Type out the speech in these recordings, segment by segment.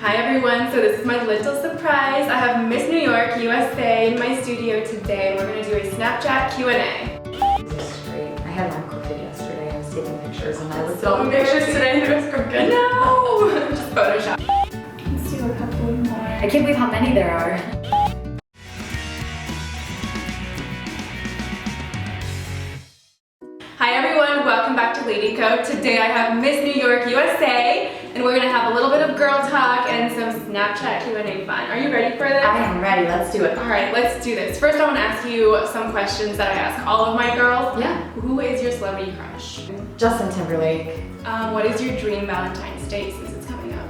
Hi everyone, so this is my little surprise. I have Miss New York, USA in my studio today. We're gonna do a Snapchat Q&A. This is great. I had one crooked yesterday. I was taking pictures and I looked at all all the pictures today and it was crooked. No! Just Photoshop. Let's do a couple more. I can't believe how many there are. Hi everyone, welcome back to Lady Code. Today I have Miss New York, USA, and we're gonna have a little bit of girl talk and some Snapchat Q&A fun. Are you ready for this? I am ready, let's do it. All right, let's do this. First I wanna ask you some questions that I ask all of my girls. Yeah. Who is your celebrity crush? Justin Timberlake. What is your dream Valentine's Day since it's coming up?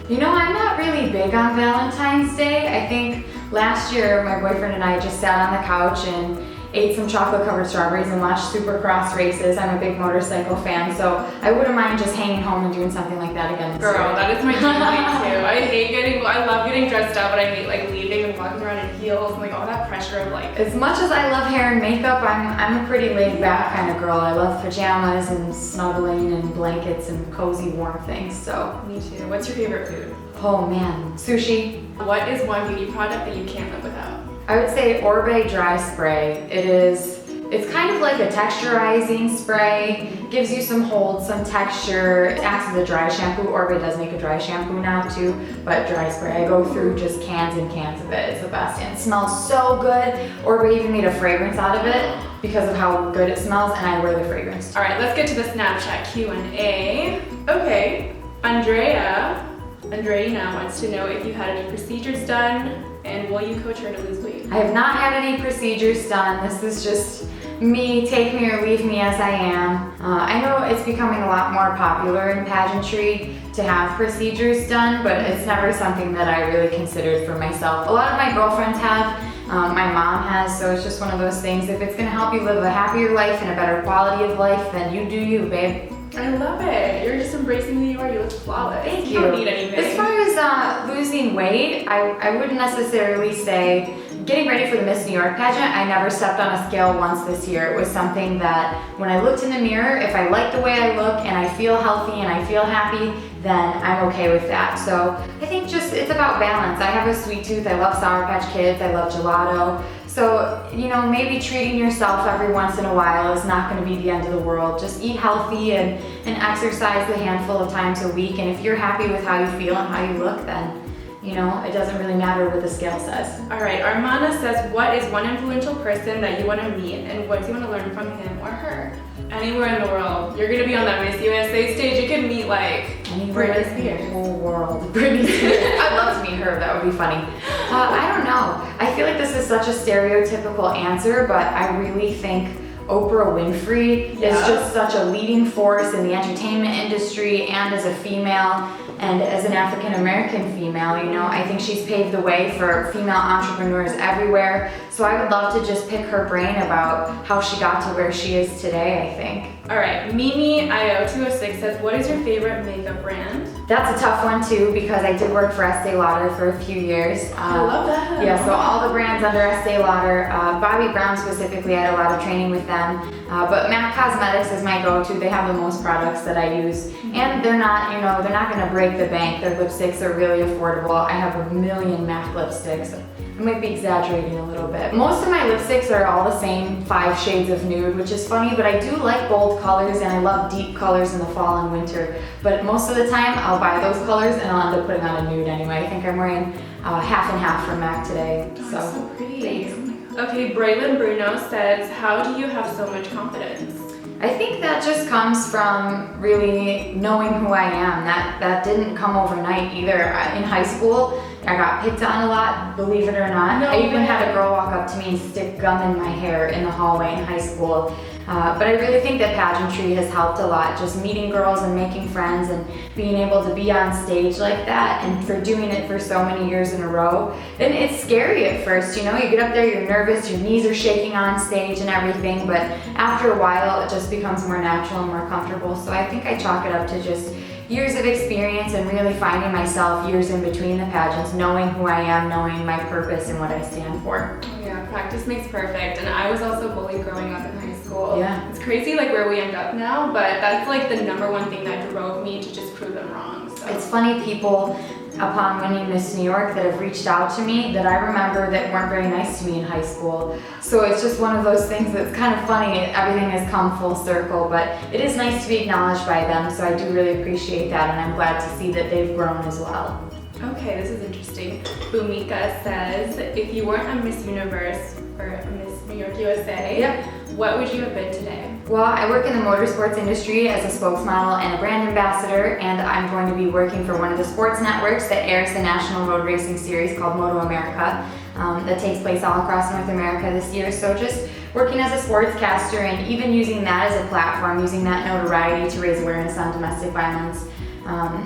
You know, I'm not really big on Valentine's Day. I think last year my boyfriend and I just sat on the couch and ate some chocolate covered strawberries and watched Supercross races. I'm a big motorcycle fan, so I wouldn't mind just hanging home and doing something like that again this year. Girl, that is my dream too. I love getting dressed up, but I hate like leaving and walking around in heels and like all that pressure of like. As much as I love hair and makeup, I'm a pretty laid back kind of girl. I love pajamas and snuggling and blankets and cozy warm things, so. Me too. What's your favorite food? Oh man, sushi. What is one beauty product that you can't live without? I would say Orbe Dry Spray. It's kind of like a texturizing spray, gives you some hold, some texture. It acts as a dry shampoo. Orbe does make a dry shampoo now too, but dry spray. I go through just cans and cans of it. It's the best and it smells so good. Orbe even made a fragrance out of it because of how good it smells, and I wear the fragrance. All right, let's get to the Snapchat Q&A. Okay, Andrea now wants to know if you had any procedures done and will you coach her to lose weight? I have not had any procedures done. This is just me, take me or leave me as I am. I know it's becoming a lot more popular in pageantry to have procedures done, but it's never something that I really considered for myself. A lot of my girlfriends have, my mom has, so it's just one of those things. If it's gonna help you live a happier life and a better quality of life, then you do you, babe. I love it. You're just embracing who you are. You look flawless. Thank you. You don't need anything. As far as losing weight, I wouldn't necessarily say, getting ready for the Miss New York pageant, I never stepped on a scale once this year. It was something that when I looked in the mirror, if I like the way I look and I feel healthy and I feel happy, then I'm okay with that. So I think just it's about balance. I have a sweet tooth. I love Sour Patch Kids. I love gelato. So, you know, maybe treating yourself every once in a while is not going to be the end of the world. Just eat healthy and exercise a handful of times a week. And if you're happy with how you feel and how you look, then, you know, it doesn't really matter what the scale says. All right, Armana says, what is one influential person that you want to meet and what do you want to learn from him or her? Anywhere in the world. You're going to be on that Miss USA stage. You can meet like anywhere in the whole world. Britney Spears. I'd love to meet her. That would be funny. I don't know. I feel like this is such a stereotypical answer, but I really think Oprah Winfrey is just such a leading force in the entertainment industry and as a female and as an African American female, you know, I think she's paved the way for female entrepreneurs everywhere. So I would love to just pick her brain about how she got to where she is today, I think. All right, Mimi IO206 says, what is your favorite makeup brand? That's a tough one too because I did work for Estee Lauder for a few years. I love that. Yeah, so all the brands under Estee Lauder, Bobbi Brown specifically, I had a lot of training with them. But MAC Cosmetics is my go-to. They have the most products that I use. And they're not, you know, they're not gonna break the bank. Their lipsticks are really affordable. I have a million MAC lipsticks. I might be exaggerating a little bit. Most of my lipsticks are all the same 5 shades of nude, which is funny, but I do like bold colors and I love deep colors in the fall and winter. But most of the time, I'll buy those colors and I'll end up putting on a nude anyway. I think I'm wearing half and half from MAC today. Oh, that's so pretty. Thanks. Okay, Braylon Bruno says, how do you have so much confidence? I think that just comes from really knowing who I am. That didn't come overnight either. In high school, I got picked on a lot, believe it or not. I even had a girl walk up to me and stick gum in my hair in the hallway in high school. But I really think that pageantry has helped a lot, just meeting girls and making friends and being able to be on stage like that and for doing it for so many years in a row. And it's scary at first, you know, you get up there, you're nervous, your knees are shaking on stage and everything, but after a while it just becomes more natural and more comfortable. So I think I chalk it up to just years of experience and really finding myself years in between the pageants, knowing who I am, knowing my purpose and what I stand for. Oh yeah, practice makes perfect. And I was also bullied growing up in high school. Yeah. It's crazy like where we end up now, but that's like the #1 thing that drove me to just prove them wrong. So. It's funny, people upon winning Miss New York that have reached out to me that I remember that weren't very nice to me in high school. So it's just one of those things that's kind of funny. Everything has come full circle, but it is nice to be acknowledged by them, so I do really appreciate that, and I'm glad to see that they've grown as well. Okay, this is interesting. Bhumika says, if you weren't a Miss Universe or a Miss New York USA, Yep. what would you have been today? Well, I work in the motorsports industry as a spokesmodel and a brand ambassador, and I'm going to be working for one of the sports networks that airs the National Road Racing Series called Moto America that takes place all across North America this year. So just working as a sportscaster and even using that as a platform, using that notoriety to raise awareness on domestic violence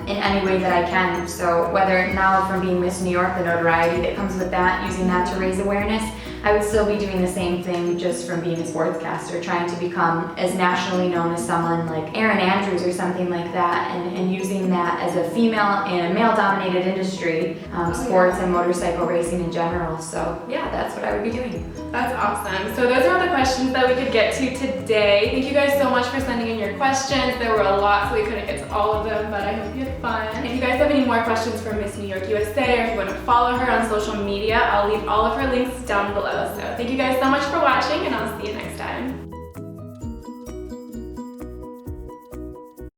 in any way that I can. So whether now from being Miss New York, the notoriety that comes with that, using that to raise awareness, I would still be doing the same thing just from being a sportscaster, trying to become as nationally known as someone like Erin Andrews or something like that, and using that as a female in a male-dominated industry, sports and motorcycle racing in general. So yeah, that's what I would be doing. That's awesome. So those are all the questions that we could get to today. Thank you guys so much for sending in your questions. There were a lot, so we couldn't get to all of them, but I hope you had fun. If you guys have any more questions for Miss New York USA, or if you want to follow her on social media, I'll leave all of her links down below. So thank you guys so much for watching, and I'll see you next time.